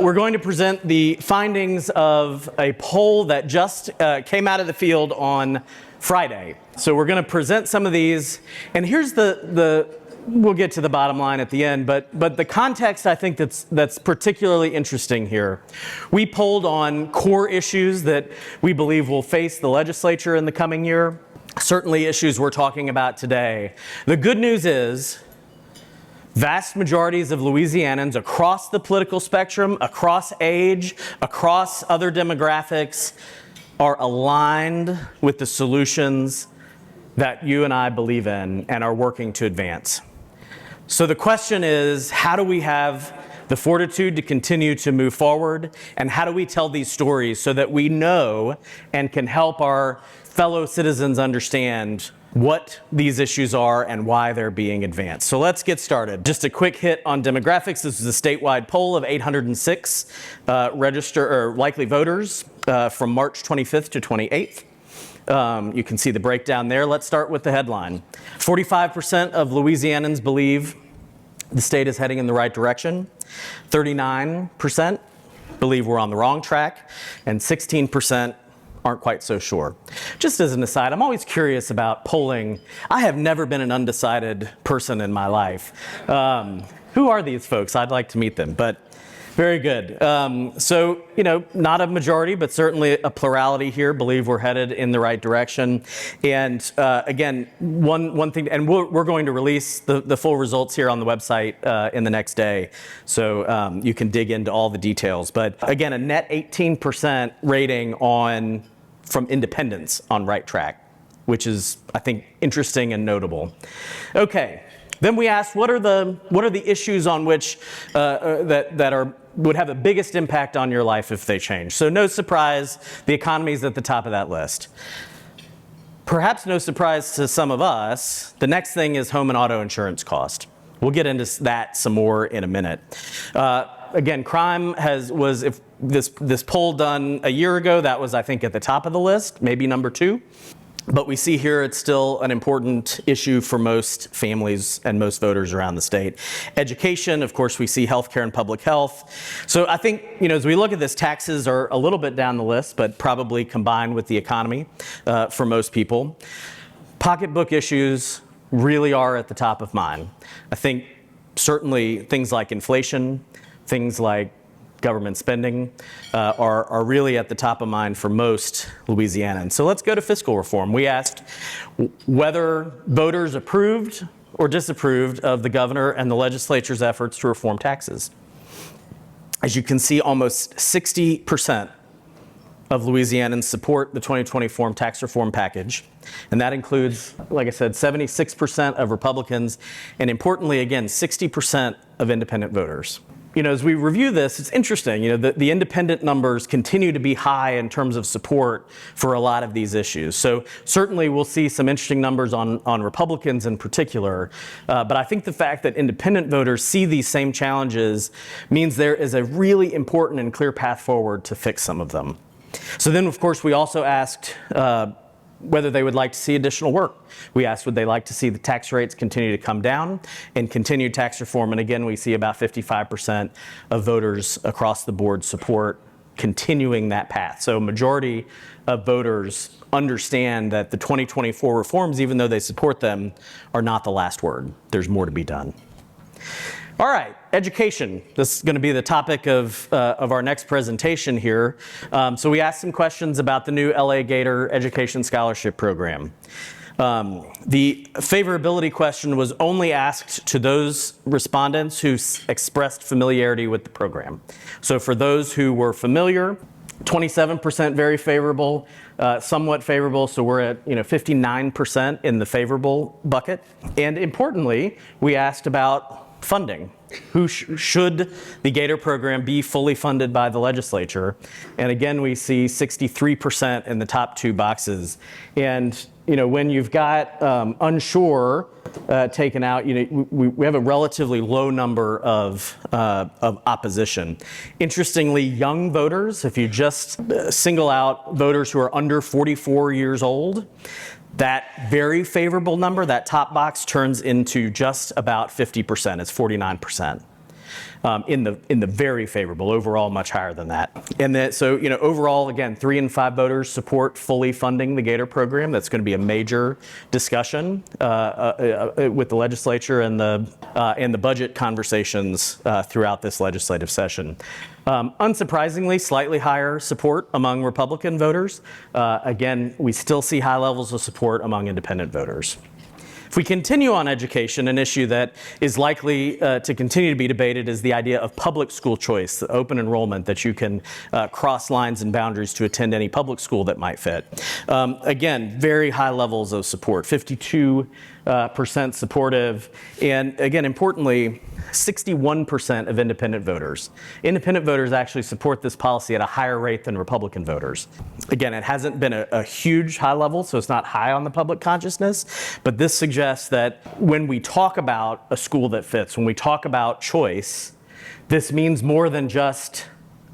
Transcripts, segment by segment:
We're going to present the findings of a poll that just came out of the field on Friday. So we're going to present some of these, and here's we'll get to the bottom line at the end, but the context I think that's particularly interesting here. We polled on core issues that we believe will face the legislature in the coming year, certainly issues we're talking about today. The good news is vast majorities of Louisianans across the political spectrum, across age, across other demographics, are aligned with the solutions that you and I believe in and are working to advance. So the question is, how do we have the fortitude to continue to move forward, and how do we tell these stories so that we know and can help our fellow citizens understand what these issues are and why they're being advanced. So let's get started. Just a quick hit on demographics. This is a statewide poll of 806 likely voters from March 25th to 28th. You can see the breakdown there. Let's start with the headline. 45% of Louisianans believe the state is heading in the right direction. 39% believe we're on the wrong track, and 16% aren't quite so sure. Just as an aside, I'm always curious about polling. I have never been an undecided person in my life. Who are these folks? I'd like to meet them, but very good. So, not a majority, but certainly a plurality here believe we're headed in the right direction. And again, one thing, and we're going to release the full results here on the website in the next day, so you can dig into all the details. But again, a net 18% rating from independents on right track, which is, I think, interesting and notable. Okay. Then we asked, what are the issues on which would have the biggest impact on your life if they change? So no surprise, the economy is at the top of that list. Perhaps no surprise to some of us, the next thing is home and auto insurance cost. We'll get into that some more in a minute. Again, crime was, if this poll done a year ago, that was, I think, at the top of the list, maybe number 2. But we see here it's still an important issue for most families and most voters around the state. Education, of course, we see healthcare and public health. So I think, as we look at this, taxes are a little bit down the list, but probably combined with the economy for most people. Pocketbook issues really are at the top of mind. I think certainly things like inflation, things like government spending are really at the top of mind for most Louisianans. So let's go to fiscal reform. We asked whether voters approved or disapproved of the governor and the legislature's efforts to reform taxes. As you can see, almost 60% of Louisianans support the 2024 tax reform package. And that includes, like I said, 76% of Republicans, and importantly, again, 60% of independent voters. As we review this, it's interesting, the independent numbers continue to be high in terms of support for a lot of these issues. So certainly we'll see some interesting numbers on Republicans in particular. But I think the fact that independent voters see these same challenges means there is a really important and clear path forward to fix some of them. So then, of course, we also asked whether they would like to see additional work. We asked, would they like to see the tax rates continue to come down and continue tax reform? And again, we see about 55% of voters across the board support continuing that path. So a majority of voters understand that the 2024 reforms, even though they support them, are not the last word. There's more to be done. All right, education. This is going to be the topic of our next presentation here. So we asked some questions about the new LA Gator Education Scholarship Program. The favorability question was only asked to those respondents who expressed familiarity with the program. So for those who were familiar, 27% very favorable, somewhat favorable, so we're at 59% in the favorable bucket. And importantly, we asked about funding. Should the Gator program be fully funded by the legislature? And again, we see 63% in the top 2 boxes. And when you've got unsure taken out, we have a relatively low number of opposition. Interestingly, young voters, if you just single out voters who are under 44 years old, that very favorable number, that top box, turns into just about 50%. It's 49%. in the very favorable. Overall, much higher than that. And then, so, overall, again, 3 in 5 voters support fully funding the Gator program. That's going to be a major discussion with the legislature and the budget conversations throughout this legislative session. Unsurprisingly, slightly higher support among Republican voters. Again, we still see high levels of support among independent voters. If we continue on education, an issue that is likely to continue to be debated is the idea of public school choice, the open enrollment, that you can cross lines and boundaries to attend any public school that might fit. Again, very high levels of support, 52% supportive, and again, importantly, 61% of independent voters. Independent voters actually support this policy at a higher rate than Republican voters. Again, it hasn't been a huge high level, so it's not high on the public consciousness, but this suggests that when we talk about a school that fits, when we talk about choice, this means more than just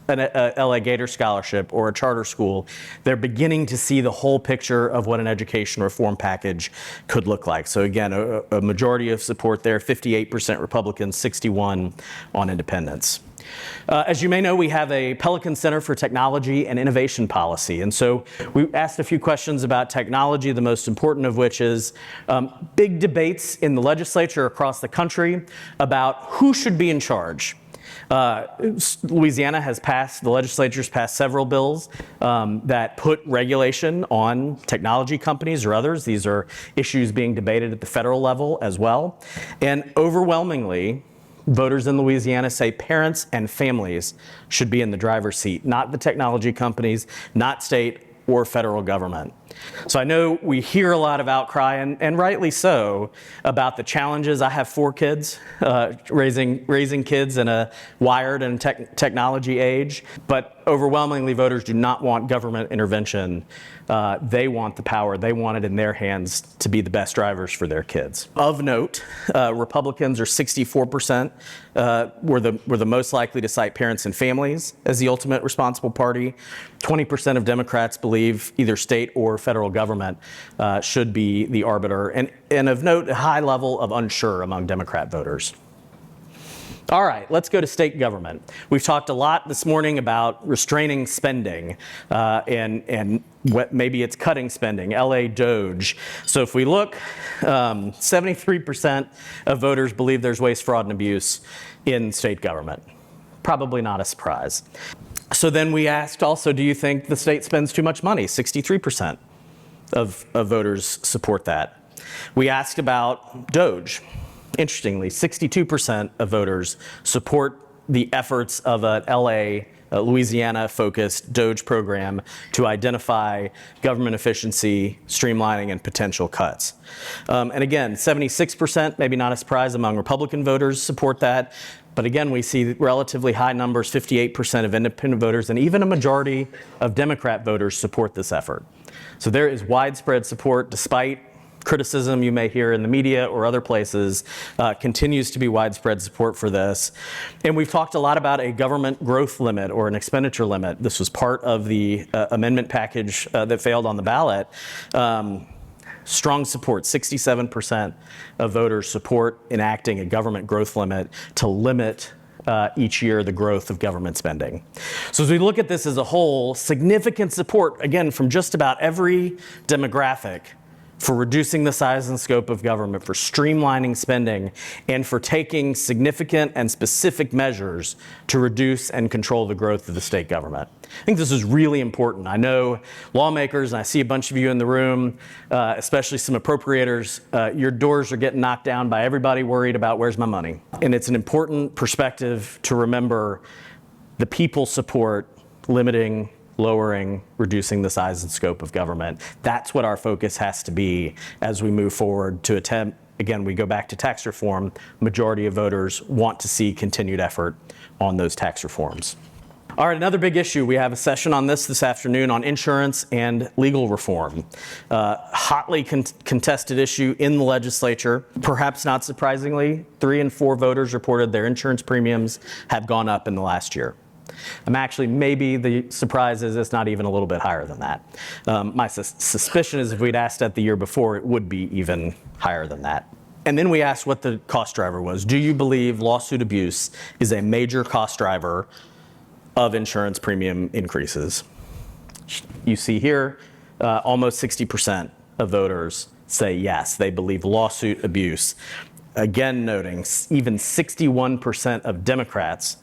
a LA Gator scholarship or a charter school. They're beginning to see the whole picture of what an education reform package could look like. So again, a majority of support there, 58% Republicans, 61% on independents. As you may know, we have a Pelican Center for Technology and Innovation Policy. And so we asked a few questions about technology, the most important of which is big debates in the legislature across the country about who should be in charge. Louisiana has the legislature's passed several bills that put regulation on technology companies or others. These are issues being debated at the federal level as well. And overwhelmingly, voters in Louisiana say parents and families should be in the driver's seat, not the technology companies, not state or federal government. So I know we hear a lot of outcry, and rightly so, about the challenges. I have 4 kids, raising kids in a wired and technology age, but overwhelmingly voters do not want government intervention. They want the power. They want it in their hands to be the best drivers for their kids. Of note, Republicans are 64%, were the most likely to cite parents and families as the ultimate responsible party. 20% of Democrats believe either state or federal government should be the arbiter. And of note, a high level of unsure among Democrat voters. All right, let's go to state government. We've talked a lot this morning about restraining spending and what maybe it's cutting spending, LA Doge. So if we look, 73% of voters believe there's waste, fraud, and abuse in state government. Probably not a surprise. So then we asked also, do you think the state spends too much money? 63% of voters support that. We asked about Doge. Interestingly, 62% of voters support the efforts of a Louisiana-focused Doge program to identify government efficiency, streamlining, and potential cuts. And again, 76%, maybe not a surprise among Republican voters, support that. But again, we see relatively high numbers, 58% of independent voters, and even a majority of Democrat voters support this effort. So there is widespread support, despite criticism you may hear in the media or other places, continues to be widespread support for this. And we've talked a lot about a government growth limit or an expenditure limit. This was part of the amendment package that failed on the ballot. Strong support, 67% of voters support enacting a government growth limit to limit each year the growth of government spending. So as we look at this as a whole, significant support, again, from just about every demographic for reducing the size and scope of government, for streamlining spending, and for taking significant and specific measures to reduce and control the growth of the state government. I think this is really important. I know lawmakers, and I see a bunch of you in the room, especially some appropriators, your doors are getting knocked down by everybody worried about where's my money. And it's an important perspective to remember the people support limiting, lowering, reducing the size and scope of government. That's what our focus has to be as we move forward to attempt, again, we go back to tax reform. Majority of voters want to see continued effort on those tax reforms. All right, another big issue. We have a session on this afternoon on insurance and legal reform. Hotly contested issue in the legislature. Perhaps not surprisingly, 3 in 4 voters reported their insurance premiums have gone up in the last year. Maybe the surprise is it's not even a little bit higher than that. My suspicion is if we'd asked that the year before, it would be even higher than that. And then we asked what the cost driver was. Do you believe lawsuit abuse is a major cost driver of insurance premium increases? You see here, almost 60% of voters say yes, they believe lawsuit abuse. Again, noting even 61% of Democrats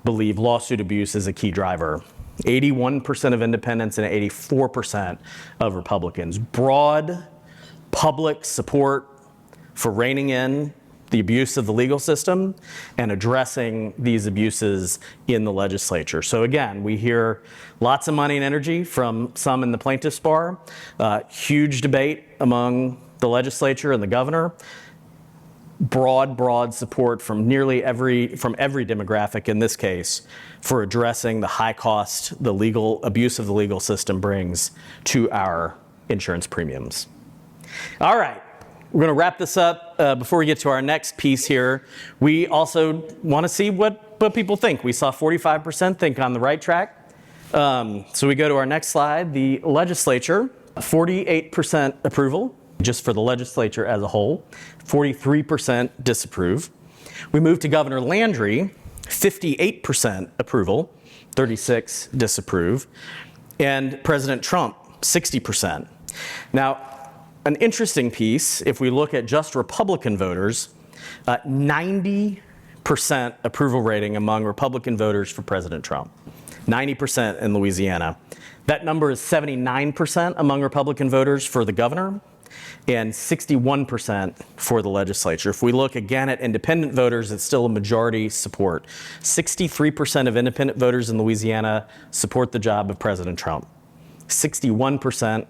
believe lawsuit abuse is a key driver. 81% of independents and 84% of Republicans. Broad public support for reining in the abuse of the legal system and addressing these abuses in the legislature. So again, we hear lots of money and energy from some in the plaintiffs' bar, huge debate among the legislature and the governor, broad support from nearly every demographic in this case for addressing the high cost the legal abuse of the legal system brings to our insurance premiums. All right. We're going to wrap this up. Before we get to our next piece here, we also want to see what people think. We saw 45% think on the right track. So we go to our next slide. The legislature, 48% approval, just for the legislature as a whole, 43% disapprove. We move to Governor Landry, 58% approval, 36% disapprove, and President Trump, 60%. Now, an interesting piece, if we look at just Republican voters, 90% approval rating among Republican voters for President Trump, 90% in Louisiana. That number is 79% among Republican voters for the governor and 61% for the legislature. If we look again at independent voters, it's still a majority support. 63% of independent voters in Louisiana support the job of President Trump. 61%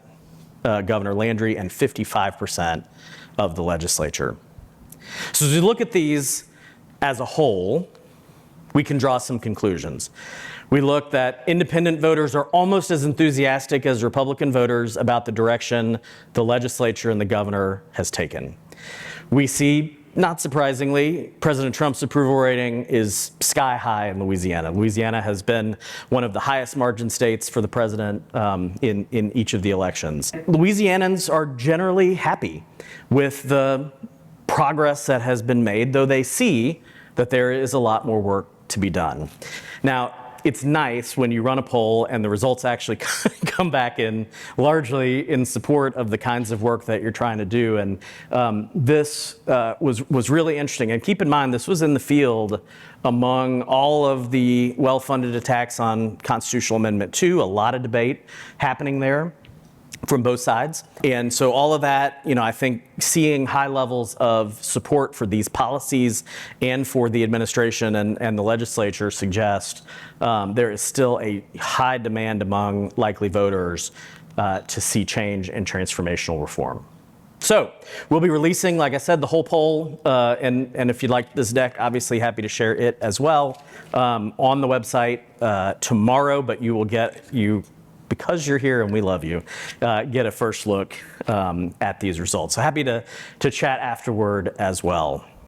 Governor Landry, and 55% of the legislature. So as we look at these as a whole, we can draw some conclusions. We look that independent voters are almost as enthusiastic as Republican voters about the direction the legislature and the governor has taken. We see, not surprisingly, President Trump's approval rating is sky high in Louisiana. Louisiana has been one of the highest margin states for the president in each of the elections. Louisianans are generally happy with the progress that has been made, though they see that there is a lot more work to be done. Now, it's nice when you run a poll and the results actually come back in largely in support of the kinds of work that you're trying to do. And this was really interesting. And keep in mind, this was in the field among all of the well-funded attacks on Constitutional Amendment 2, a lot of debate happening there from both sides. And so all of that, I think seeing high levels of support for these policies and for the administration and the legislature suggest there is still a high demand among likely voters to see change and transformational reform. So we'll be releasing, like I said, the whole poll, and if you'd like this deck, obviously happy to share it as well on the website tomorrow, but you will because you're here and we love you, get a first look at these results. So happy to chat afterward as well.